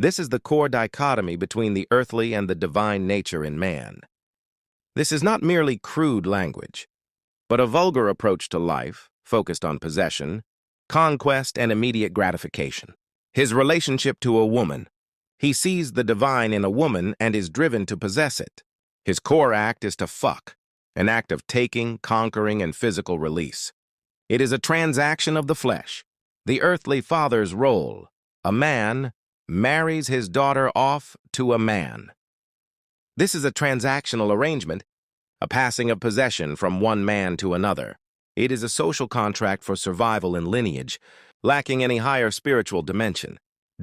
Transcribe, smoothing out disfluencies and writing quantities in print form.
This is the core dichotomy between the earthly and the divine nature in man. This is not merely crude language, but a vulgar approach to life, focused on possession, conquest, and immediate gratification. His relationship to a woman. He sees the divine in a woman and is driven to possess it. His core act is to fuck, an act of taking, conquering, and physical release. It is a transaction of the flesh. The earthly father's role. A man marries his daughter off to a man. This is a transactional arrangement, a passing of possession from one man to another. It is a social contract for survival and lineage, lacking any higher spiritual dimension.